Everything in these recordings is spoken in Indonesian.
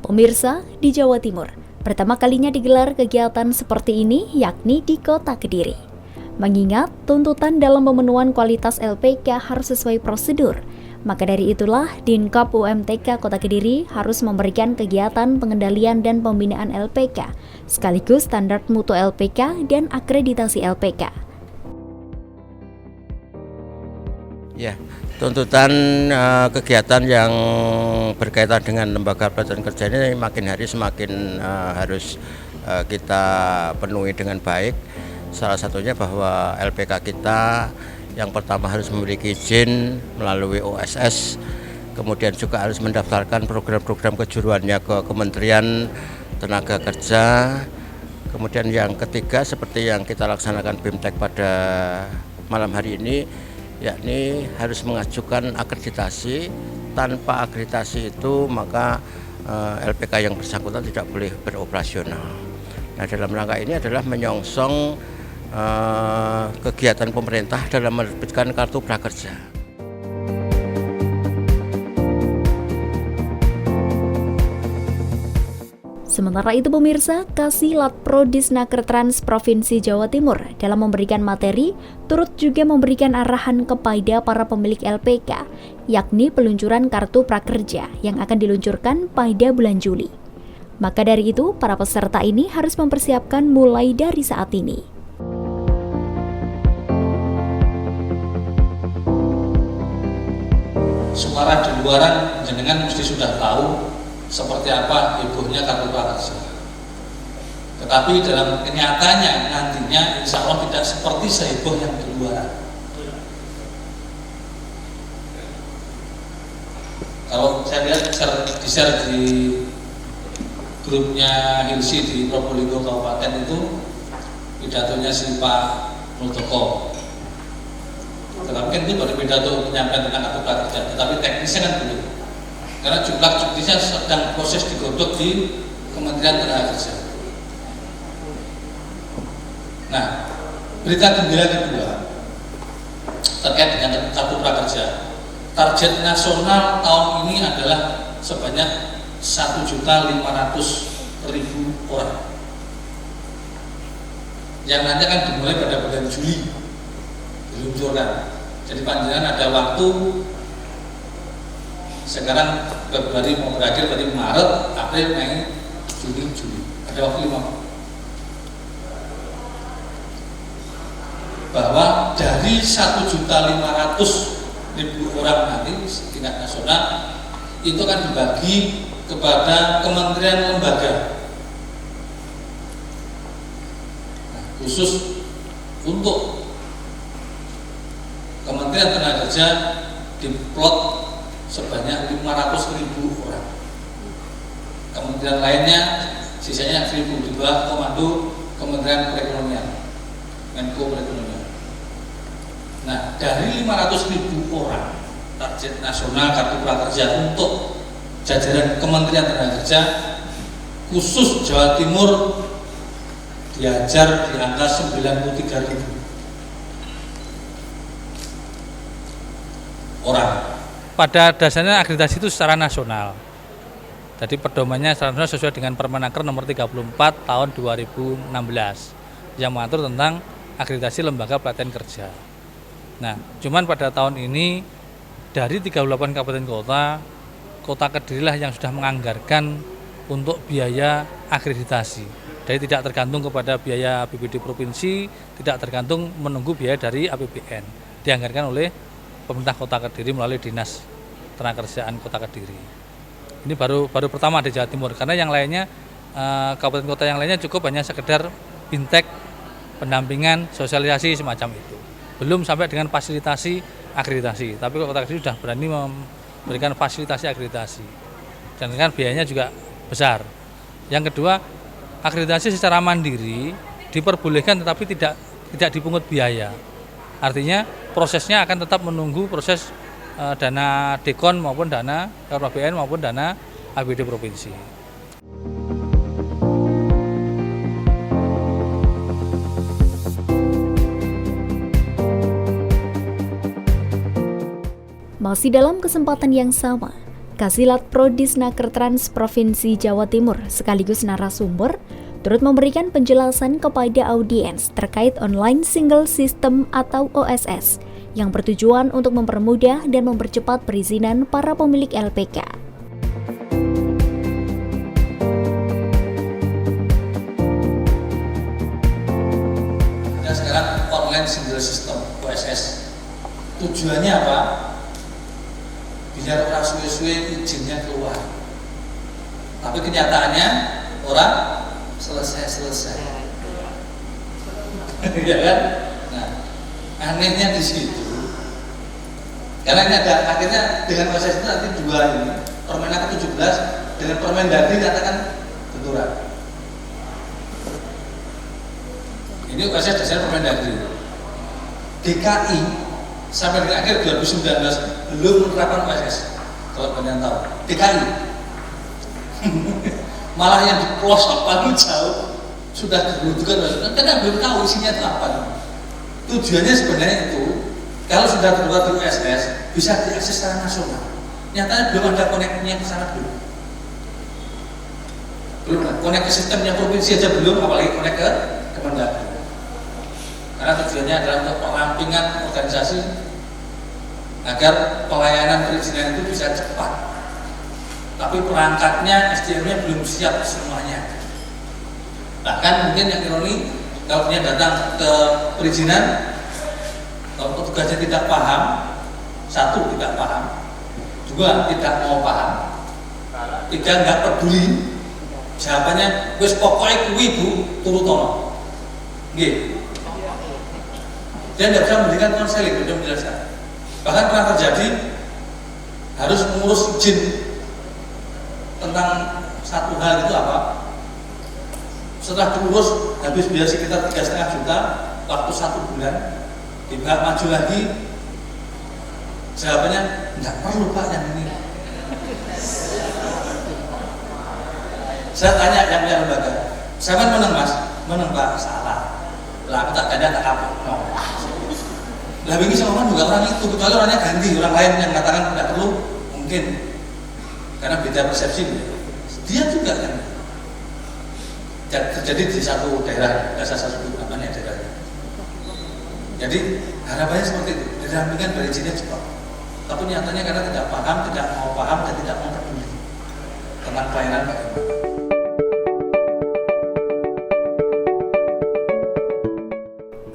Pemirsa, di Jawa Timur, pertama kalinya digelar kegiatan seperti ini yakni di Kota Kediri. Mengingat tuntutan dalam pemenuhan kualitas LPK harus sesuai prosedur, maka dari itulah Dinkop UMTK Kota Kediri harus memberikan kegiatan pengendalian dan pembinaan LPK, sekaligus standar mutu LPK dan akreditasi LPK. Ya, tuntutan kegiatan yang berkaitan dengan lembaga pelatihan kerja ini makin hari semakin harus kita penuhi dengan baik. Salah satunya bahwa LPK kita yang pertama harus memiliki izin melalui OSS, kemudian juga harus mendaftarkan program-program kejuruannya ke Kementerian Tenaga Kerja. Kemudian yang ketiga seperti yang kita laksanakan BIMTEK pada malam hari ini, yakni harus mengajukan akreditasi. Tanpa akreditasi itu maka LPK yang bersangkutan tidak boleh beroperasional. Nah, dalam rangka ini adalah menyongsong kegiatan pemerintah dalam menerbitkan kartu prakerja. Sementara itu pemirsa, Kasilat Prodisnaker Trans Provinsi Jawa Timur dalam memberikan materi, turut juga memberikan arahan kepada para pemilik LPK, yakni peluncuran kartu prakerja yang akan diluncurkan pada bulan Juli. Maka dari itu, para peserta ini harus mempersiapkan mulai dari saat ini. Suara di luaran jenengan mesti sudah tahu seperti apa hebohnya kartu prakerja. Tetapi dalam kenyataannya nantinya insya Allah tidak seperti seheboh yang di luaran. Kalau saya lihat di-share di grupnya Hilsi di Probolinggo Kabupaten itu pidatonya si Pak Muldoko. Tetapi kan itu baru pidato penyampaian tentang kartu prakerja, tetapi teknisnya kan belum. Karena jumlah juknisnya sedang proses digodok di Kementerian Tenaga Kerja. Nah, berita gembira kedua terkait dengan kartu prakerja. Target nasional tahun ini adalah sebanyak 1.500.000 orang. Yang nanti akan dimulai pada bulan Juli diluncurkan. Jadi panjenengan ada waktu. Sekarang Februari mau berakhir, berarti Maret, April, Mei, Juni, Juli. Ada waktu 5 bulan. Bahwa dari 1.500.000 orang nanti tingkat nasional itu akan dibagi kepada kementerian lembaga. Nah, khusus untuk Kementerian Tenaga Kerja diplot sebanyak 500.000 orang. Kementerian lainnya sisanya 1.000 di bawah komando Kementerian Perekonomian, Menko Perekonomian. Nah, dari 500.000 orang target nasional kartu prakerja untuk jajaran Kementerian Tenaga Kerja khusus Jawa Timur diajar di angka 93.000 orang. Pada dasarnya akreditasi itu secara nasional. Jadi pedomannya secara nasional sesuai dengan Permenaker nomor 34 tahun 2016 yang mengatur tentang akreditasi lembaga pelatihan kerja. Nah, cuman pada tahun ini dari 38 kabupaten kota, Kota Kediri lah yang sudah menganggarkan untuk biaya akreditasi. Jadi tidak tergantung kepada biaya APBD provinsi, tidak tergantung menunggu biaya dari APBN. Dianggarkan oleh pemerintah Kota Kediri melalui Dinas Tenagakerjaan Kota Kediri. Ini baru pertama di Jawa Timur, karena yang lainnya kabupaten kota yang lainnya cukup hanya sekedar BIMTEK, pendampingan, sosialisasi semacam itu. Belum sampai dengan fasilitasi akreditasi. Tapi Kota Kediri sudah berani memberikan fasilitasi akreditasi. Dan kan biayanya juga besar. Yang kedua, akreditasi secara mandiri diperbolehkan tetapi tidak dipungut biaya. Artinya prosesnya akan tetap menunggu proses dana Dekon maupun dana RPBN maupun dana APBD provinsi. Masih dalam kesempatan yang sama, Kasilat Prodisnaker Trans Provinsi Jawa Timur sekaligus narasumber turut memberikan penjelasan kepada audiens terkait Online Single System atau OSS yang bertujuan untuk mempermudah dan mempercepat perizinan para pemilik LPK. Dan sekarang Online Single System OSS tujuannya apa? Biar orang suwe-suwe izinnya keluar. Tapi kenyataannya orang selesai. Ya kan? Nah, anehnya di situ. Karena ini ada akhirnya dengan proses itu nanti dua ini, Permenaker 17 dengan Permendagri katakan benturan. Ini proses dasar Permendagri. DKI sampai dengan akhir 2019 belum menerapkan OSS. Kalau kalian tahu, DKI malah yang di pelosok paling jauh sudah dibutuhkan OSS karena belum tahu isinya itu apa. Tujuannya sebenarnya itu kalau sudah terbuat di OSS bisa diakses secara nasional. Nyatanya belum ada koneknya ke sana belum. Konek ke sistemnya provinsi aja belum, apalagi konek ke Kemendagri. Karena tujuannya adalah untuk perampingan organisasi agar pelayanan perizinan itu bisa cepat. Tapi perangkatnya, SDM-nya belum siap semuanya. Bahkan mungkin yang ironi, kalau dia datang ke perizinan, kalau petugasnya tidak paham, satu tidak paham, dua tidak mau paham, tiga nggak peduli, jawabannya wis pokoknya kuwi Bu turu tono. Nggih. Dia tidak bisa memberikan konseling, tidak menjelaskan. Bahkan pernah terjadi harus mengurus izin tentang satu hal itu apa? Setelah diurus habis biaya sekitar 3,5 juta, waktu 1 bulan, dibahas maju lagi, jawabannya nggak perlu Pak yang ini. Saya tanya yang punya lembaga, saya kan menang Mas, menang Pak, salah. Lah aku tak ada tak kapok. No. Lah ini sama juga orang itu, kecuali orangnya ganti, orang lain yang katakan tidak perlu, mungkin karena beda persepsi. Dia juga kan terjadi di satu daerah, saya sebut namanya daerahnya. Jadi harapannya seperti itu, dirampingkan dari izinnya cepat. Tapi nyatanya karena tidak paham, tidak mau paham, dan tidak mau peduli tentang pelayanan bagaimana.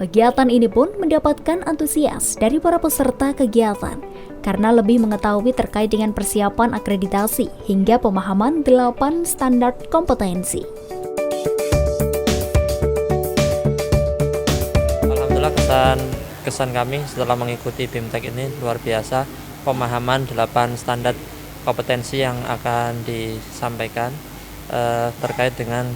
Kegiatan ini pun mendapatkan antusias dari para peserta kegiatan karena lebih mengetahui terkait dengan persiapan akreditasi hingga pemahaman 8 standar kompetensi. Alhamdulillah kesan kami setelah mengikuti BIMTEK ini luar biasa, pemahaman 8 standar kompetensi yang akan disampaikan terkait dengan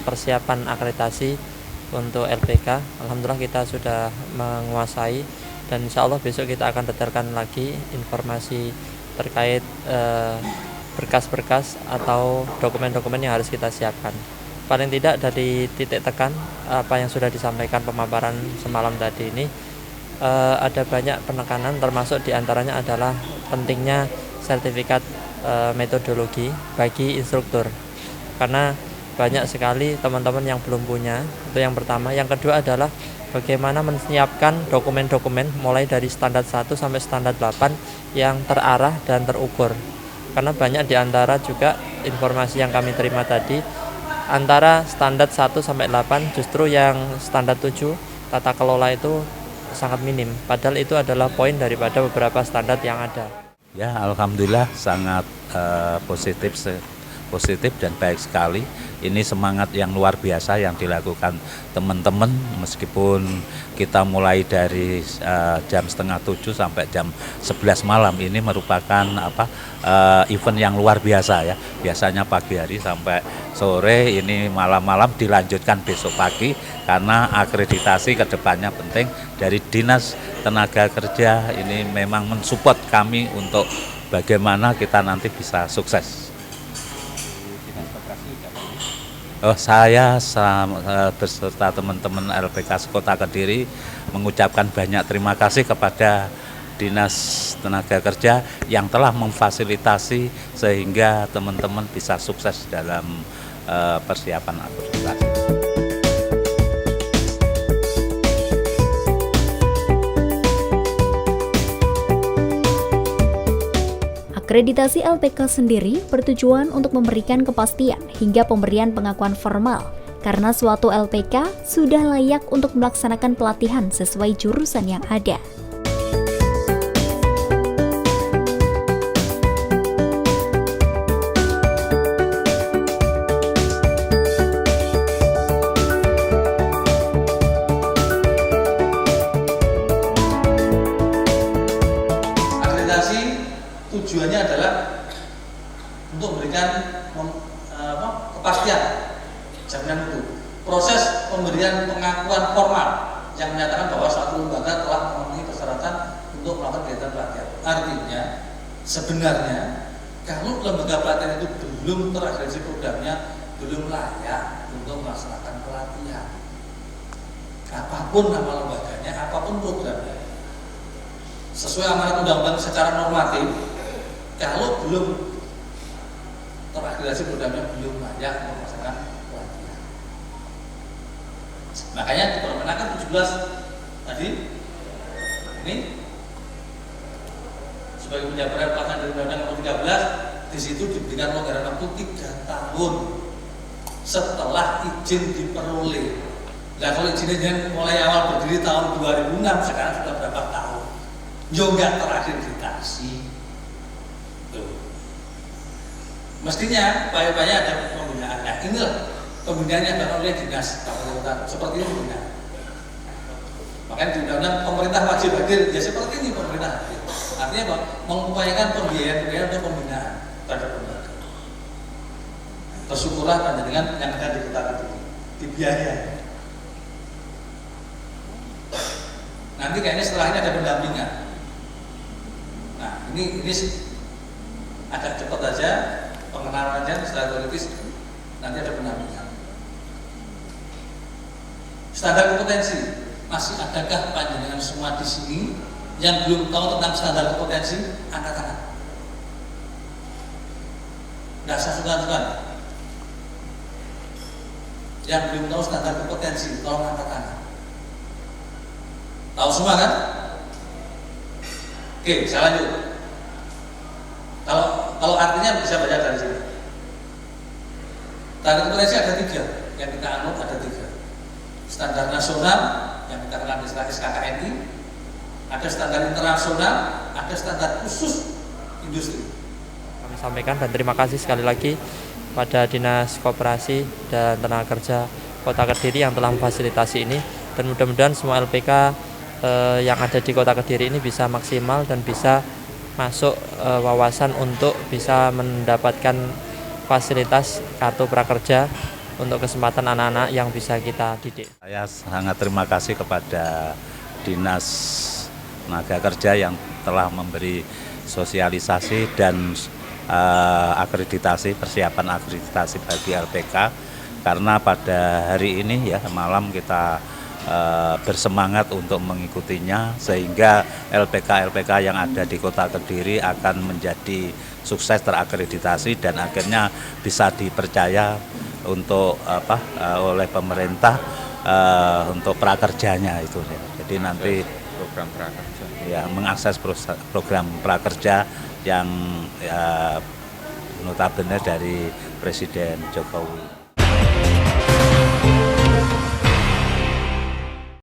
persiapan akreditasi untuk LPK. Alhamdulillah kita sudah menguasai dan insya Allah besok kita akan detailkan lagi informasi terkait berkas-berkas atau dokumen-dokumen yang harus kita siapkan. Paling tidak dari titik tekan apa yang sudah disampaikan pemaparan semalam tadi ini, ada banyak penekanan, termasuk diantaranya adalah pentingnya sertifikat metodologi bagi instruktur, karena banyak sekali teman-teman yang belum punya. Itu yang pertama. Yang kedua adalah bagaimana menyiapkan dokumen-dokumen mulai dari standar 1 sampai standar 8 yang terarah dan terukur. Karena banyak diantara juga informasi yang kami terima tadi, antara standar 1 sampai 8 justru yang standar 7 tata kelola itu sangat minim. Padahal itu adalah poin daripada beberapa standar yang ada. Ya, alhamdulillah sangat positif dan baik sekali. Ini semangat yang luar biasa yang dilakukan teman-teman, meskipun kita mulai dari jam 6:30 sampai jam 11 malam. Ini merupakan event yang luar biasa ya. Biasanya pagi hari sampai sore, ini malam-malam dilanjutkan besok pagi, karena akreditasi kedepannya penting. Dari Dinas Tenaga Kerja ini memang mensupport kami untuk bagaimana kita nanti bisa sukses. Saya beserta teman-teman LPK Kota Kediri mengucapkan banyak terima kasih kepada Dinas Tenaga Kerja yang telah memfasilitasi sehingga teman-teman bisa sukses dalam persiapan akreditasi. Akreditasi LPK sendiri bertujuan untuk memberikan kepastian hingga pemberian pengakuan formal karena suatu LPK sudah layak untuk melaksanakan pelatihan sesuai jurusan yang ada. Tujuannya adalah untuk memberikan kepastian jaminan mutu. Proses pemberian pengakuan formal yang menyatakan bahwa suatu lembaga telah memenuhi persyaratan untuk melakukan kegiatan pelatihan. Artinya sebenarnya kalau lembaga pelatihan itu belum terakreditasi programnya, belum layak untuk melaksanakan pelatihan. Apapun nama lembaganya, apapun programnya, sesuai amanat undang-undang secara normatif, kalau belum terakreditasi programnya belum layak untuk melaksanakan pelatihan. Makanya di Permenaker 17 tadi ini sebagai penjabaran pelaksanaan dari Undang-Undang Nomor 13, di situ diberikan longgaran waktu 3 tahun setelah izin diperoleh. Nah kalau izinnya mulai awal berdiri tahun 2006, sekarang sudah berapa tahun? Nggak terakreditasi. Mestinya upaya-upaya ada pembinaan. Nah, inilah pembinaan yang dilakukan oleh dinas kota seperti ini pembinaan. Makanya di undang-undang pemerintah wajib hadir, ya seperti ini pemerintah hadir. Artinya apa? Mengupayakan pembiayaan untuk pembinaan terhadap lembaga. Bersyukurlah dengan yang ada di kota ini dibiayai. Nanti kayaknya setelah ini ada pendampingan. Nah, ini agak cepat aja. Pengenalan aja secara teoritis, nanti ada pendampingan. Standar kompetensi, masih adakah panjenengan semua di sini yang belum tahu tentang standar kompetensi? Angkat tangan. Nggak usah sungkan-sungkan. Yang belum tahu standar kompetensi, tolong angkat tangan. Tahu semua kan? Oke, saya lanjut. Kalau artinya bisa baca dari sini. Standar kompetensi ada 3 yang kita anut, ada 3. Standar nasional yang kita kenal istilah SKKNI, ada standar internasional, ada standar khusus industri. Kami sampaikan dan terima kasih sekali lagi pada Dinas Koperasi dan Tenaga Kerja Kota Kediri yang telah memfasilitasi ini, dan mudah-mudahan semua LPK yang ada di Kota Kediri ini bisa maksimal dan bisa masuk wawasan untuk bisa mendapatkan fasilitas kartu prakerja untuk kesempatan anak-anak yang bisa kita didik. Saya sangat terima kasih kepada Dinas Tenaga Kerja yang telah memberi sosialisasi dan akreditasi, persiapan akreditasi bagi LPK, karena pada hari ini ya malam kita bersemangat untuk mengikutinya, sehingga LPK-LPK yang ada di Kota Kediri akan menjadi sukses terakreditasi dan akhirnya bisa dipercaya untuk oleh pemerintah untuk prakerjanya itu ya. Jadi nanti program prakerja ya mengakses program prakerja yang notabene dari Presiden Jokowi.